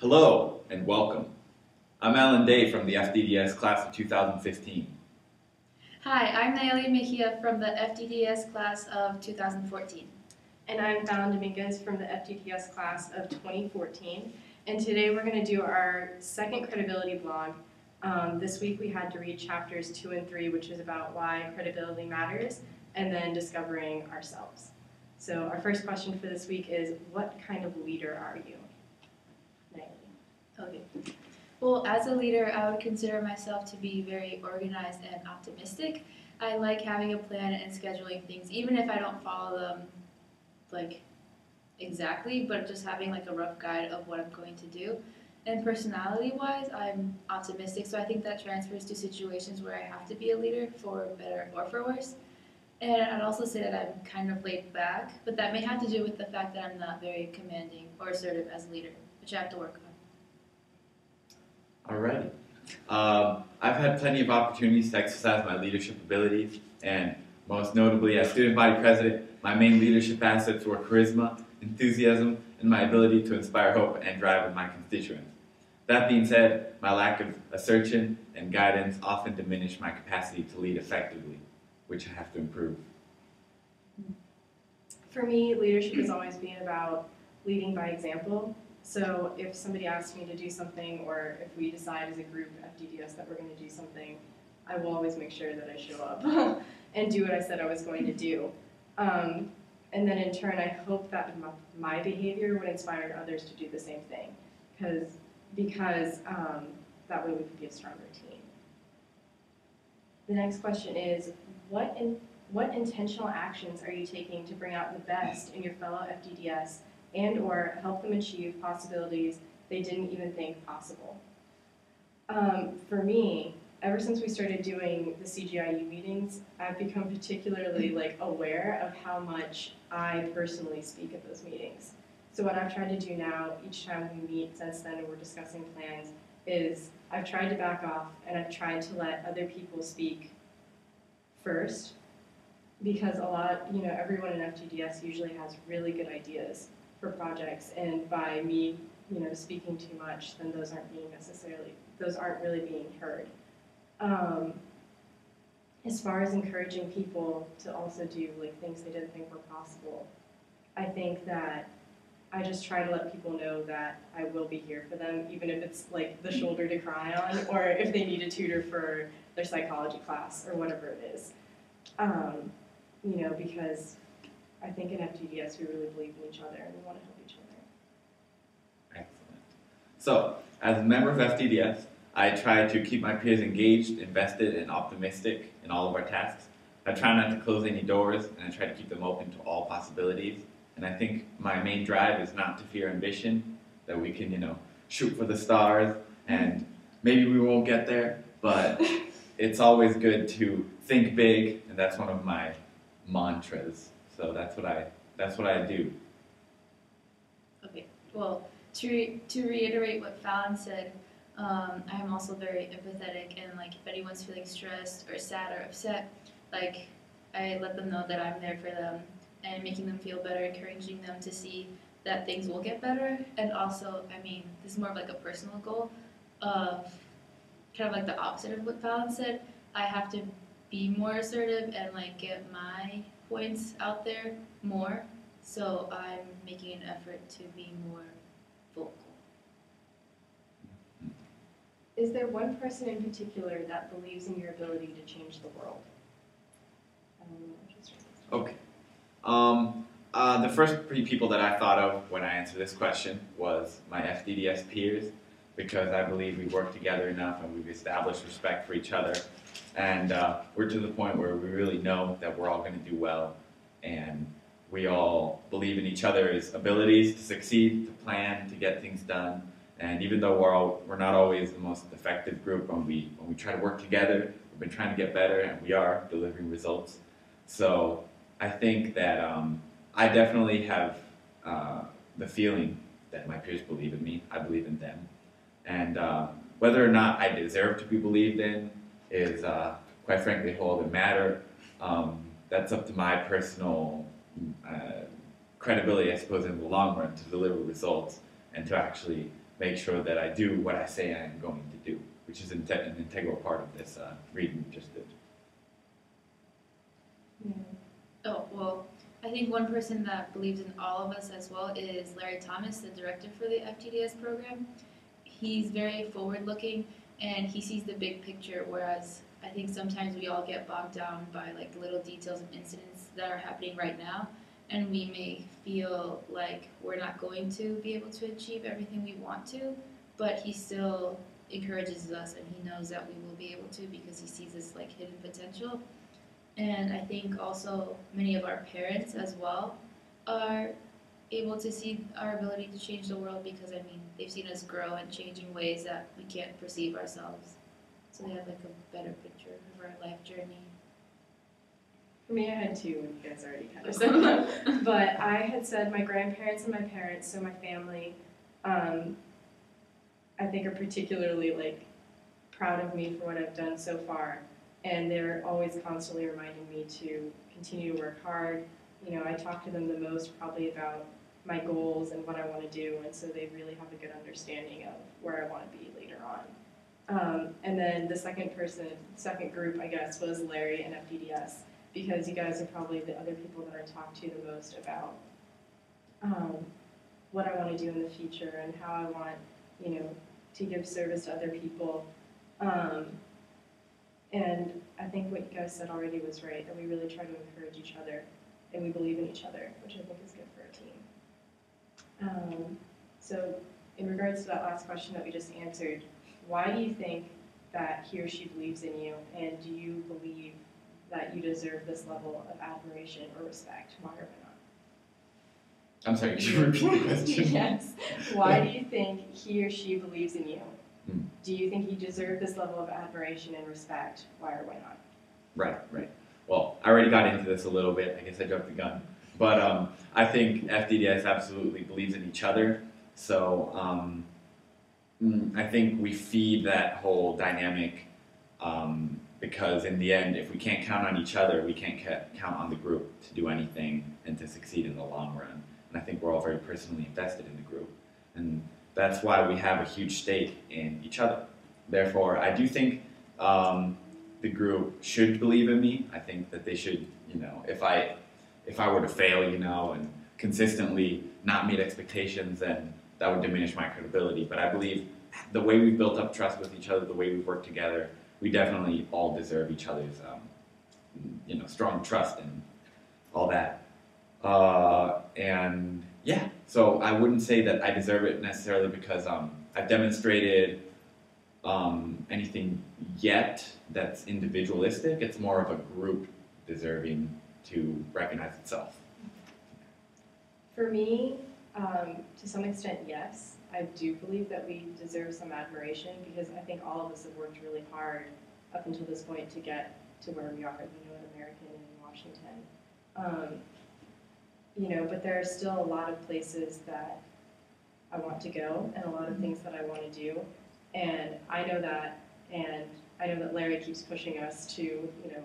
Hello and welcome. I'm Alan Day from the FDDS class of 2015. Hi, I'm Nallely Mejia from the FDDS class of 2014. And I'm Falon Dominguez from the FDDS class of 2014. And today we're going to do our second credibility blog. This week we had to read chapters 2 and 3, which is about why credibility matters, and then discovering ourselves. So our first question for this week is, what kind of leader are you? Okay. Well, as a leader, I would consider myself to be very organized and optimistic. I like having a plan and scheduling things, even if I don't follow them exactly, but just having a rough guide of what I'm going to do. And personality-wise, I'm optimistic, so I think that transfers to situations where I have to be a leader, for better or for worse. And I'd also say that I'm kind of laid back, but that may have to do with the fact that I'm not very commanding or assertive as a leader, which I have to work on. Alrighty. I've had plenty of opportunities to exercise my leadership abilities, and most notably as student body president, my main leadership assets were charisma, enthusiasm, and my ability to inspire hope and drive in my constituents. That being said, my lack of assertion and guidance often diminished my capacity to lead effectively, which I have to improve. For me, leadership has always been about leading by example. So if somebody asks me to do something, or if we decide as a group, FDDS, that we're going to do something, I will always make sure that I show up and do what I said I was going to do. And then in turn, I hope that my behavior would inspire others to do the same thing, because that way we could be a stronger team. The next question is, what intentional actions are you taking to bring out the best in your fellow FDDS and or help them achieve possibilities they didn't even think possible? For me, ever since we started doing the CGIU meetings, I've become particularly aware of how much I personally speak at those meetings. So what I've tried to do now, each time we meet since then and we're discussing plans, is I've tried to back off and I've tried to let other people speak first, because everyone in FDDS usually has really good ideas for projects, and by me, speaking too much, then those aren't really being heard. As far as encouraging people to also do things they didn't think were possible, I think that I just try to let people know that I will be here for them, even if it's the shoulder to cry on, or if they need a tutor for their psychology class or whatever it is. Because I think in FDDS we really believe in each other and we want to help each other. Excellent. So, as a member of FDDS, I try to keep my peers engaged, invested, and optimistic in all of our tasks. I try not to close any doors, and I try to keep them open to all possibilities. And I think my main drive is not to fear ambition, that we can, shoot for the stars, and maybe we won't get there, but it's always good to think big, and that's one of my mantras. So that's what I do. Okay. Well, to reiterate what Fallon said, I'm also very empathetic, and if anyone's feeling stressed or sad or upset, I let them know that I'm there for them and making them feel better, encouraging them to see that things will get better. And also, this is more of a personal goal of kind of the opposite of what Fallon said. I have to be more assertive and get my points out there more. So I'm making an effort to be more vocal. Is there one person in particular that believes in your ability to change the world? Okay. The first three people that I thought of when I answered this question was my FDDS peers, because I believe we work together enough and we've established respect for each other, and we're to the point where we really know that we're all going to do well, and we all believe in each other's abilities to succeed, to plan, to get things done. And even though we're not always the most effective group, when we try to work together, we've been trying to get better, and we are delivering results. So I think that I definitely have the feeling that my peers believe in me. I believe in them. And whether or not I deserve to be believed in is, quite frankly, a whole other matter. That's up to my personal credibility, I suppose, in the long run, to deliver results and to actually make sure that I do what I say I am going to do, which is an integral part of this reading we just did. Yeah. Oh, well, I think one person that believes in all of us as well is Larry Thomas, the director for the FDDS program. He's very forward-looking, and he sees the big picture, whereas I think sometimes we all get bogged down by like little details and incidents that are happening right now, and we may feel like we're not going to be able to achieve everything we want to, but he still encourages us, and he knows that we will be able to because he sees this like hidden potential. And I think also many of our parents as well are able to see our ability to change the world because, I mean, they've seen us grow and change in ways that we can't perceive ourselves. So they have like a better picture of our life journey. For me, I had two, and you guys already kind of said them. But I had said my grandparents and my parents, so my family, I think are particularly like proud of me for what I've done so far. And they're always constantly reminding me to continue to work hard. You know, I talk to them the most probably about my goals and what I want to do, and so they really have a good understanding of where I want to be later on. And then the second group, I guess, was Larry and FDDS, because you guys are probably the other people that I talk to the most about what I want to do in the future and how I want, you know, to give service to other people. And I think what you guys said already was right, that we really try to encourage each other and we believe in each other, which I think is good for a team. So in regards to that last question that we just answered, why do you think that he or she believes in you, and do you believe that you deserve this level of admiration or respect? Why or why not? I'm sorry, could you repeat the question? Yes. Why do you think he or she believes in you? Do you think you deserve this level of admiration and respect? Why or why not? Right. Well, I already got into this a little bit. I guess I jumped the gun. But I think FDDS absolutely believes in each other. So I think we feed that whole dynamic because in the end, if we can't count on each other, we can't count on the group to do anything and to succeed in the long run. And I think we're all very personally invested in the group. And that's why we have a huge stake in each other. Therefore, I do think the group should believe in me. I think that they should, you know, if I were to fail, you know, and consistently not meet expectations, then that would diminish my credibility. But I believe the way we've built up trust with each other, the way we've worked together, we definitely all deserve each other's, you know, strong trust and all that. And yeah, so I wouldn't say that I deserve it necessarily because I've demonstrated anything yet that's individualistic. It's more of a group deserving to recognize itself. For me, to some extent, yes. I do believe that we deserve some admiration because I think all of us have worked really hard up until this point to get to where we are, you know, at American and in Washington. You know, but there are still a lot of places that I want to go and a lot of things that I want to do. And I know that Larry keeps pushing us to, you know,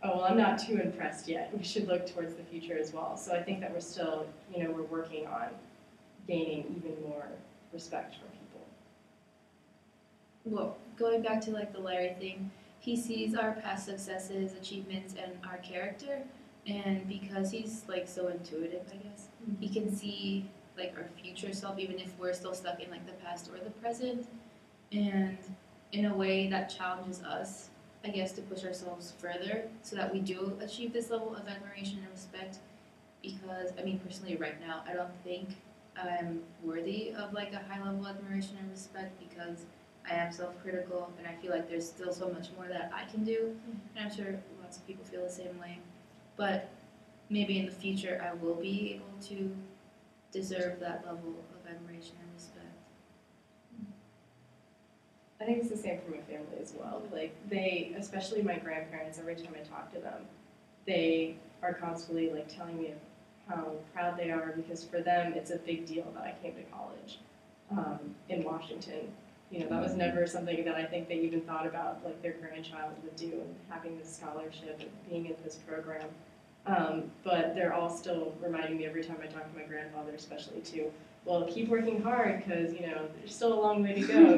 oh, well, I'm not too impressed yet. We should look towards the future as well. So I think that we're still, you know, we're working on gaining even more respect from people. Well, going back to like the Larry thing, he sees our past successes, achievements, and our character. And because he's like so intuitive, I guess, he can see like our future self, even if we're still stuck in like the past or the present. And in a way that challenges us, I guess, to push ourselves further so that we do achieve this level of admiration and respect. Because, I mean, personally right now, I don't think I'm worthy of like a high level of admiration and respect because I am self-critical and I feel like there's still so much more that I can do. And I'm sure lots of people feel the same way. But maybe in the future I will be able to deserve that level of admiration and respect. I think it's the same for my family as well. Like they, especially my grandparents, every time I talk to them, they are constantly like telling me how proud they are because for them it's a big deal that I came to college in Washington. You know, that was never something that I think they even thought about, like their grandchild would do, and having this scholarship and being in this program. But they're all still reminding me every time I talk to my grandfather, especially too, well, keep working hard because, there's still a long way to go.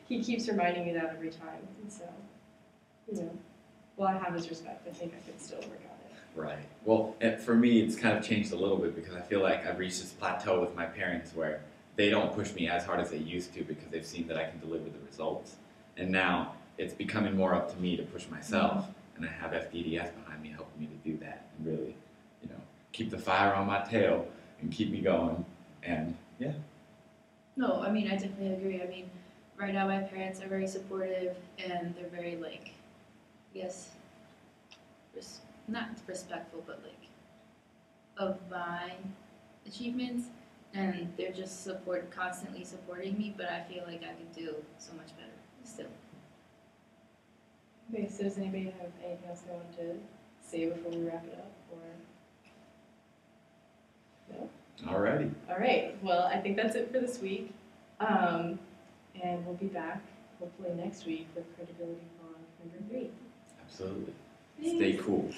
He keeps reminding me that every time. And so, while I have his respect, I think I could still work on it. Right. Well, for me, it's kind of changed a little bit because I feel like I've reached this plateau with my parents where they don't push me as hard as they used to because they've seen that I can deliver the results. And now it's becoming more up to me to push myself. And I have FDDS behind me helping me to do that and really, keep the fire on my tail and keep me going. And yeah. No, I mean, I definitely agree. I mean, right now my parents are very supportive and they're very, like, yes, not respectful, but like, of my achievements. And they're just constantly supporting me, but I feel like I could do so much better still. Okay, so does anybody have anything else they want to say before we wrap it up? Or no? Alrighty. All right. Well, I think that's it for this week. And we'll be back hopefully next week with credibility bond number 3. Absolutely. Thanks. Stay cool.